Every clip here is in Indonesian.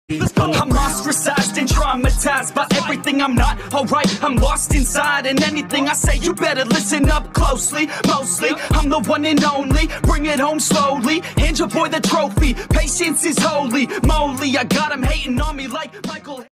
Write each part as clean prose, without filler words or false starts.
I'm ostracized and traumatized by everything I'm not alright. I'm lost inside, and anything I say you better listen up closely. Mostly, I'm the one and only. Bring it home slowly. Hand your boy the trophy. Patience is holy moly. I got him hating on me like Michael.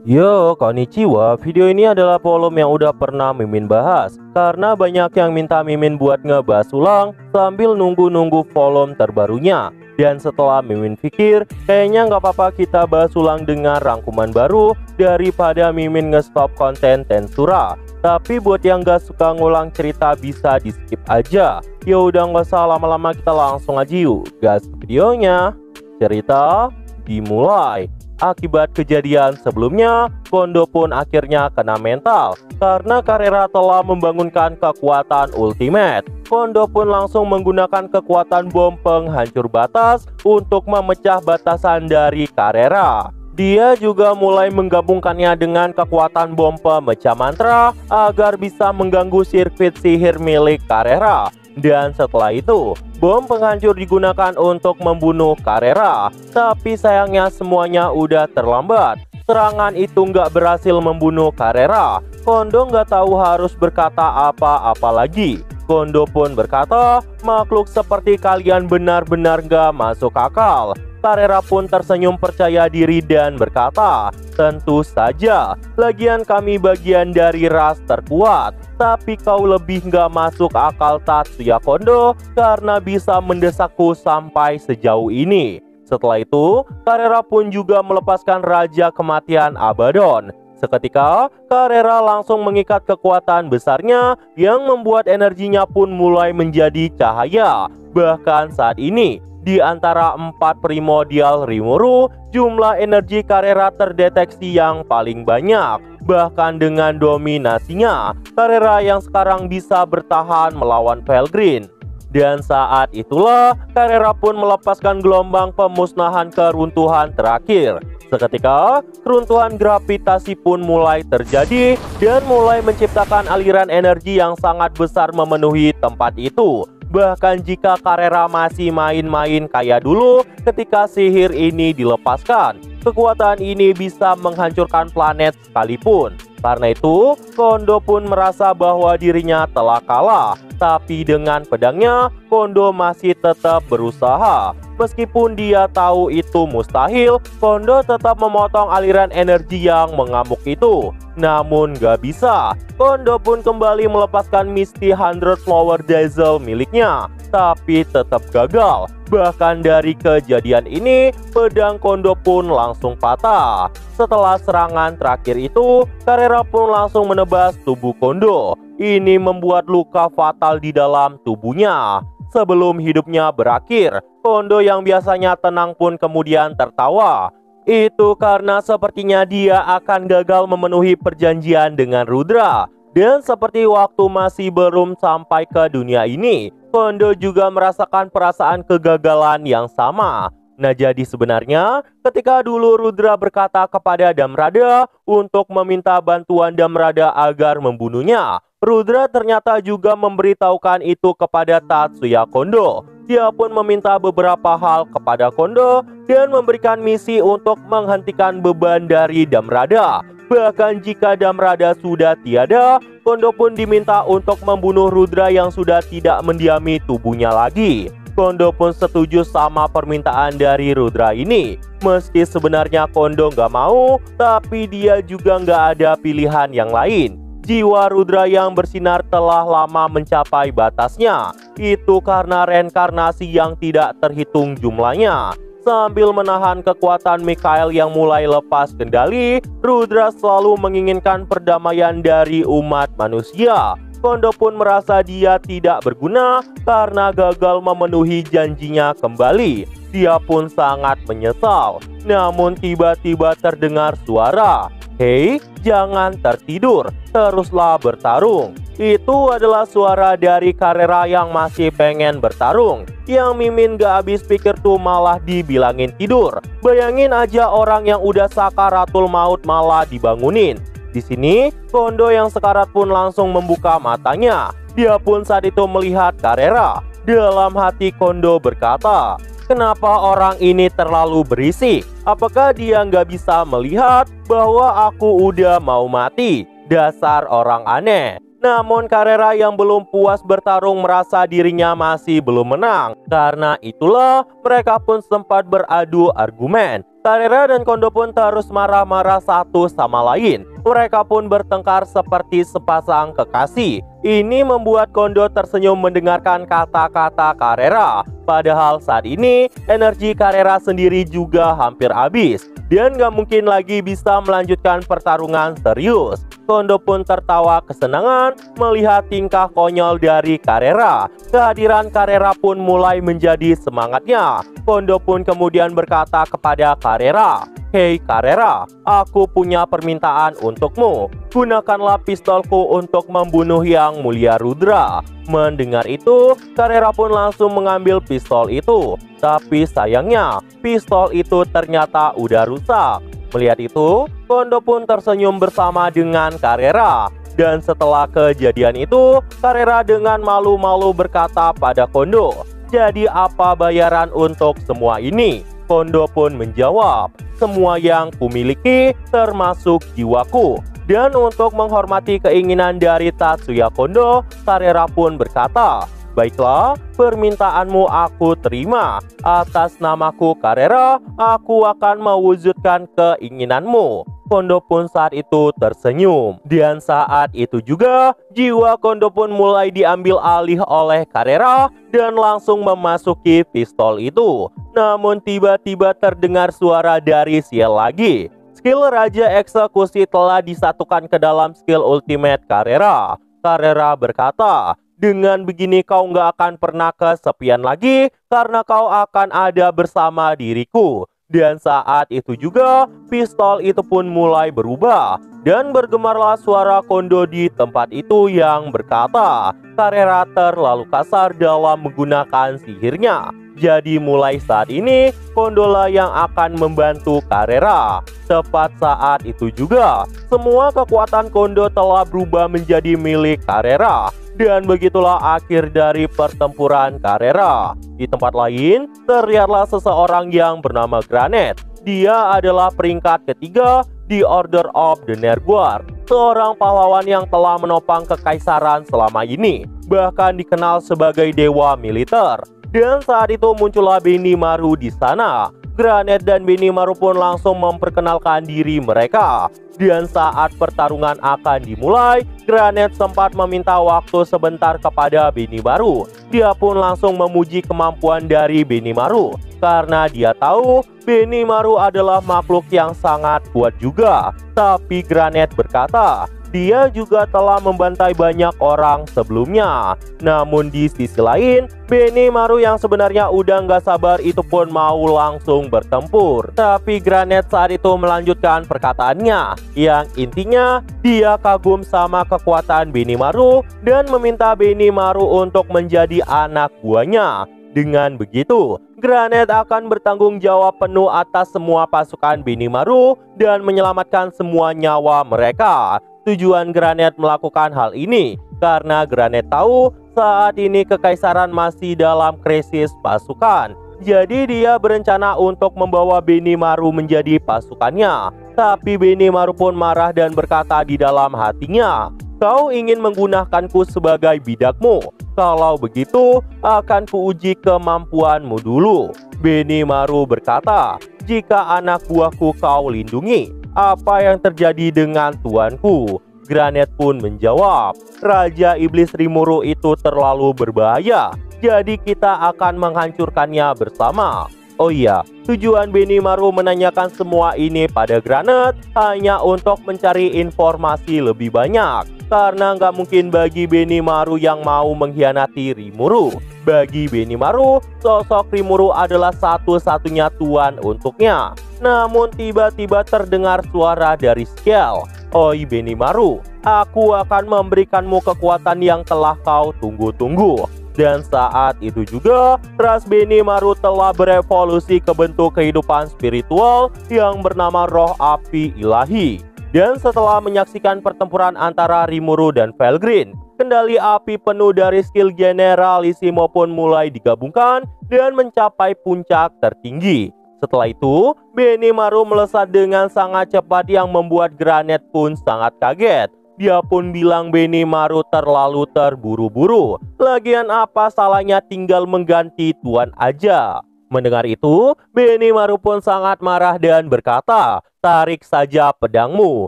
Yo, konnichiwa. Video ini adalah volume yang udah pernah Mimin bahas, karena banyak yang minta Mimin buat ngebahas ulang sambil nunggu-nunggu volume terbarunya. Dan setelah Mimin pikir, kayaknya nggak apa-apa kita bahas ulang dengan rangkuman baru daripada Mimin nge-stop konten Tensura. Tapi buat yang nggak suka ngulang cerita bisa di skip aja. Ya udah nggak usah lama-lama, kita langsung aja yuk gas videonya. Cerita dimulai. Akibat kejadian sebelumnya, Kondo pun akhirnya kena mental karena Carrera telah membangunkan kekuatan ultimate. Kondo pun langsung menggunakan kekuatan bom penghancur batas untuk memecah batasan dari Carrera. Dia juga mulai menggabungkannya dengan kekuatan bom pemecah mantra agar bisa mengganggu sirkuit sihir milik Carrera. Dan setelah itu, bom penghancur digunakan untuk membunuh Carrera. Tapi sayangnya semuanya udah terlambat. Serangan itu nggak berhasil membunuh Carrera. Kondo nggak tahu harus berkata apa-apa lagi. Kondo pun berkata, makhluk seperti kalian benar-benar nggak masuk akal. Carrera pun tersenyum percaya diri dan berkata, tentu saja, lagian kami bagian dari ras terkuat. Tapi kau lebih nggak masuk akal Tatsuya Kondo karena bisa mendesakku sampai sejauh ini. Setelah itu, Carrera pun juga melepaskan Raja Kematian Abaddon. Seketika, Carrera langsung mengikat kekuatan besarnya yang membuat energinya pun mulai menjadi cahaya. Bahkan saat ini, di antara 4 primordial Rimuru, jumlah energi Carrera terdeteksi yang paling banyak. Bahkan dengan dominasinya, Carrera yang sekarang bisa bertahan melawan Felgreen. Dan saat itulah, Carrera pun melepaskan gelombang pemusnahan keruntuhan terakhir. Seketika, keruntuhan gravitasi pun mulai terjadi dan mulai menciptakan aliran energi yang sangat besar memenuhi tempat itu. Bahkan jika Carrera masih main-main kayak dulu ketika sihir ini dilepaskan, kekuatan ini bisa menghancurkan planet sekalipun. Karena itu, Kondo pun merasa bahwa dirinya telah kalah. Tapi dengan pedangnya, Kondo masih tetap berusaha. Meskipun dia tahu itu mustahil, Kondo tetap memotong aliran energi yang mengamuk itu. Namun gak bisa. Kondo pun kembali melepaskan Misty 100 Flower Dazzle miliknya, tapi tetap gagal. Bahkan dari kejadian ini, pedang Kondo pun langsung patah. Setelah serangan terakhir itu, Carrera pun langsung menebas tubuh Kondo. Ini membuat luka fatal di dalam tubuhnya. Sebelum hidupnya berakhir, Kondo yang biasanya tenang pun kemudian tertawa. Itu karena sepertinya dia akan gagal memenuhi perjanjian dengan Rudra. Dan seperti waktu masih belum sampai ke dunia ini, Kondo juga merasakan perasaan kegagalan yang sama. Nah, jadi sebenarnya ketika dulu Rudra berkata kepada Damrada untuk meminta bantuan Damrada agar membunuhnya, Rudra ternyata juga memberitahukan itu kepada Tatsuya Kondo. Dia pun meminta beberapa hal kepada Kondo dan memberikan misi untuk menghentikan beban dari Damrada. Bahkan jika Damrada sudah tiada, Kondo pun diminta untuk membunuh Rudra yang sudah tidak mendiami tubuhnya lagi. Kondo pun setuju sama permintaan dari Rudra ini. Meski sebenarnya Kondo nggak mau, tapi dia juga nggak ada pilihan yang lain. Jiwa Rudra yang bersinar telah lama mencapai batasnya. Itu karena reinkarnasi yang tidak terhitung jumlahnya. Sambil menahan kekuatan Mikhail yang mulai lepas kendali, Rudra selalu menginginkan perdamaian dari umat manusia. Kondo pun merasa dia tidak berguna karena gagal memenuhi janjinya kembali. Dia pun sangat menyesal. Namun tiba-tiba terdengar suara, "Hei, jangan tertidur, teruslah bertarung." Itu adalah suara dari Carrera yang masih pengen bertarung. Yang Mimin gak habis pikir tuh malah dibilangin tidur. Bayangin aja orang yang udah sakaratul maut malah dibangunin. Di sini, Kondo yang sekarat pun langsung membuka matanya. Dia pun saat itu melihat Carrera. Dalam hati Kondo berkata, Kenapa orang ini terlalu berisik? Apakah dia nggak bisa melihat bahwa aku udah mau mati? Dasar orang aneh. Namun Carrera yang belum puas bertarung merasa dirinya masih belum menang. Karena itulah mereka pun sempat beradu argumen. Carrera dan Kondo pun terus marah-marah satu sama lain. Mereka pun bertengkar seperti sepasang kekasih. Ini membuat Kondo tersenyum mendengarkan kata-kata Carrera. Padahal saat ini energi Carrera sendiri juga hampir habis. Dan gak mungkin lagi bisa melanjutkan pertarungan serius. Kondo pun tertawa kesenangan melihat tingkah konyol dari Carrera. Kehadiran Carrera pun mulai menjadi semangatnya. Kondo pun kemudian berkata kepada Carrera, "Hei Carrera, aku punya permintaan untukmu. Gunakanlah pistolku untuk membunuh Yang Mulia Rudra." Mendengar itu, Carrera pun langsung mengambil pistol itu. Tapi sayangnya, pistol itu ternyata udah rusak. Melihat itu, Kondo pun tersenyum bersama dengan Carrera. Dan setelah kejadian itu, Carrera dengan malu-malu berkata pada Kondo, "Jadi apa bayaran untuk semua ini?" Kondo pun menjawab, "Semua yang kumiliki termasuk jiwaku." Dan untuk menghormati keinginan dari Tatsuya Kondo, Carrera pun berkata, "Baiklah, permintaanmu aku terima. Atas namaku Carrera, aku akan mewujudkan keinginanmu." Kondo pun saat itu tersenyum. Dan saat itu juga, jiwa Kondo pun mulai diambil alih oleh Carrera dan langsung memasuki pistol itu. Namun tiba-tiba terdengar suara dari Ciel lagi. Skill Raja Eksekusi telah disatukan ke dalam skill ultimate Carrera. Carrera berkata, "Dengan begini kau nggak akan pernah kesepian lagi karena kau akan ada bersama diriku." Dan saat itu juga, pistol itu pun mulai berubah. Dan bergemarlah suara Kondo di tempat itu yang berkata, Carrera terlalu kasar dalam menggunakan sihirnya. Jadi mulai saat ini, Kondo lah yang akan membantu Carrera. Tepat saat itu juga, semua kekuatan Kondo telah berubah menjadi milik Carrera. Dan begitulah akhir dari pertempuran Carrera. Di tempat lain, terlihatlah seseorang yang bernama Granet. Dia adalah peringkat ketiga di Order of the Nerguard, seorang pahlawan yang telah menopang kekaisaran selama ini, bahkan dikenal sebagai dewa militer. Dan saat itu muncullah Benimaru di sana. Granet dan Benimaru pun langsung memperkenalkan diri mereka. Dan saat pertarungan akan dimulai, Granet sempat meminta waktu sebentar kepada Benimaru. Dia pun langsung memuji kemampuan dari Benimaru, karena dia tahu Benimaru adalah makhluk yang sangat kuat juga. Tapi Granet berkata, dia juga telah membantai banyak orang sebelumnya. Namun di sisi lain, Benimaru yang sebenarnya udah nggak sabar itu pun mau langsung bertempur. Tapi Granet saat itu melanjutkan perkataannya, yang intinya dia kagum sama kekuatan Benimaru dan meminta Benimaru untuk menjadi anak buahnya. Dengan begitu, Granet akan bertanggung jawab penuh atas semua pasukan Benimaru dan menyelamatkan semua nyawa mereka. Tujuan Granet melakukan hal ini karena Granet tahu saat ini kekaisaran masih dalam krisis pasukan. Jadi dia berencana untuk membawa Benimaru menjadi pasukannya. Tapi Benimaru pun marah dan berkata di dalam hatinya, "Kau ingin menggunakanku sebagai bidakmu? Kalau begitu, akan kuuji kemampuanmu dulu." Benimaru berkata, "Jika anak buahku kau lindungi, apa yang terjadi dengan tuanku?" Granet pun menjawab, "Raja Iblis Rimuru itu terlalu berbahaya, jadi kita akan menghancurkannya bersama." Oh iya, tujuan Benimaru menanyakan semua ini pada Granet hanya untuk mencari informasi lebih banyak. Karena nggak mungkin bagi Benimaru yang mau mengkhianati Rimuru. Bagi Benimaru, sosok Rimuru adalah satu-satunya tuan untuknya. Namun tiba-tiba terdengar suara dari Ciel. "Oi Benimaru, aku akan memberikanmu kekuatan yang telah kau tunggu-tunggu." Dan saat itu juga, ras Benimaru telah berevolusi ke bentuk kehidupan spiritual yang bernama Roh Api Ilahi. Dan setelah menyaksikan pertempuran antara Rimuru dan Felgreen, kendali api penuh dari skill Generalissimo pun mulai digabungkan dan mencapai puncak tertinggi. Setelah itu, Benimaru melesat dengan sangat cepat yang membuat Granet pun sangat kaget. Dia pun bilang Benimaru terlalu terburu-buru. Lagian apa salahnya tinggal mengganti tuan aja. Mendengar itu, Benimaru pun sangat marah dan berkata, "Tarik saja pedangmu."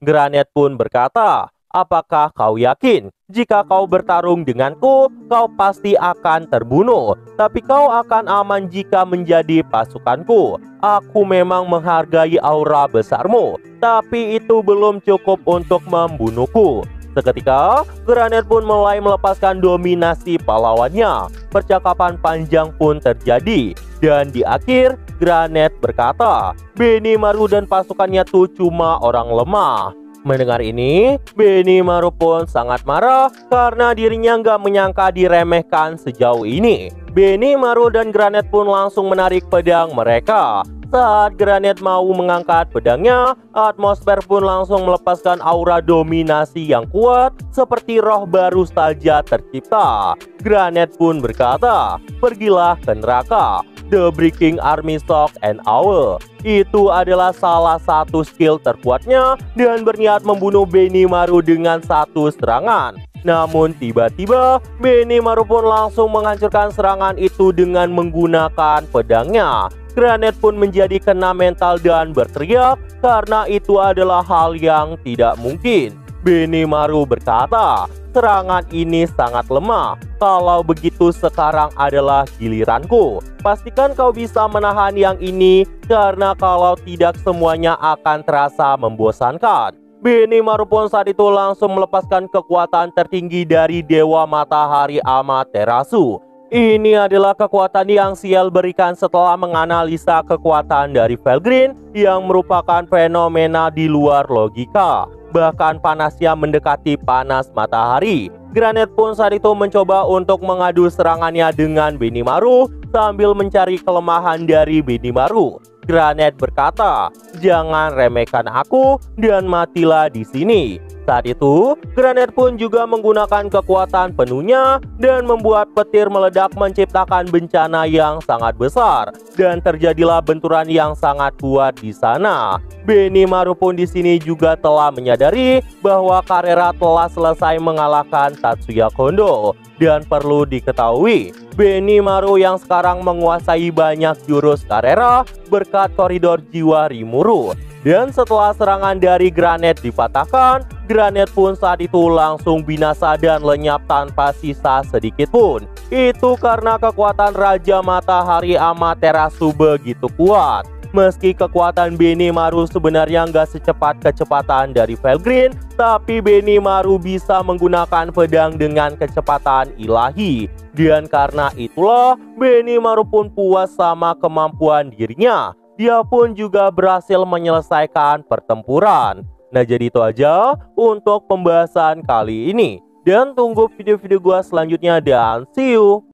Granet pun berkata, "Apakah kau yakin? Jika kau bertarung denganku, kau pasti akan terbunuh. Tapi kau akan aman jika menjadi pasukanku. Aku memang menghargai aura besarmu, tapi itu belum cukup untuk membunuhku." Seketika, Granet pun mulai melepaskan dominasi pahlawannya. Percakapan panjang pun terjadi. Dan di akhir, Granet berkata, Benimaru dan pasukannya tuh cuma orang lemah. Mendengar ini, Benimaru pun sangat marah karena dirinya nggak menyangka diremehkan sejauh ini. Benimaru dan Granet pun langsung menarik pedang mereka. Saat Granet mau mengangkat pedangnya, atmosfer pun langsung melepaskan aura dominasi yang kuat seperti roh baru saja tercipta. Granet pun berkata, "Pergilah ke neraka." The Breaking Army Shock and Owl. Itu adalah salah satu skill terkuatnya dan berniat membunuh Benimaru dengan satu serangan. Namun tiba-tiba Benimaru pun langsung menghancurkan serangan itu dengan menggunakan pedangnya. Granet pun menjadi kena mental dan berteriak karena itu adalah hal yang tidak mungkin. Benimaru berkata, "Serangan ini sangat lemah. Kalau begitu sekarang adalah giliranku. Pastikan kau bisa menahan yang ini karena kalau tidak semuanya akan terasa membosankan." Benimaru pun saat itu langsung melepaskan kekuatan tertinggi dari Dewa Matahari Amaterasu. Ini adalah kekuatan yang Ciel berikan setelah menganalisa kekuatan dari Felgreen yang merupakan fenomena di luar logika. Bahkan panasnya mendekati panas matahari. Granet pun saat itu mencoba untuk mengadu serangannya dengan Benimaru sambil mencari kelemahan dari Benimaru. Granet berkata, "Jangan remehkan aku dan matilah di sini." Saat itu, Granet pun juga menggunakan kekuatan penuhnya dan membuat petir meledak menciptakan bencana yang sangat besar dan terjadilah benturan yang sangat kuat di sana. Benimaru pun di sini juga telah menyadari bahwa Carrera telah selesai mengalahkan Tatsuya Kondo. Dan perlu diketahui, Benimaru yang sekarang menguasai banyak jurus Carrera berkat koridor jiwa Rimuru. Dan setelah serangan dari Granet dipatahkan, Granet pun saat itu langsung binasa dan lenyap tanpa sisa sedikit pun. Itu karena kekuatan Raja Matahari Amaterasu begitu kuat. Meski kekuatan Benimaru sebenarnya nggak secepat kecepatan dari Felgreen, tapi Benimaru bisa menggunakan pedang dengan kecepatan ilahi. Dan karena itulah Benimaru pun puas sama kemampuan dirinya. Dia pun juga berhasil menyelesaikan pertempuran. Nah, jadi itu aja untuk pembahasan kali ini. Dan tunggu video-video gua selanjutnya dan see you!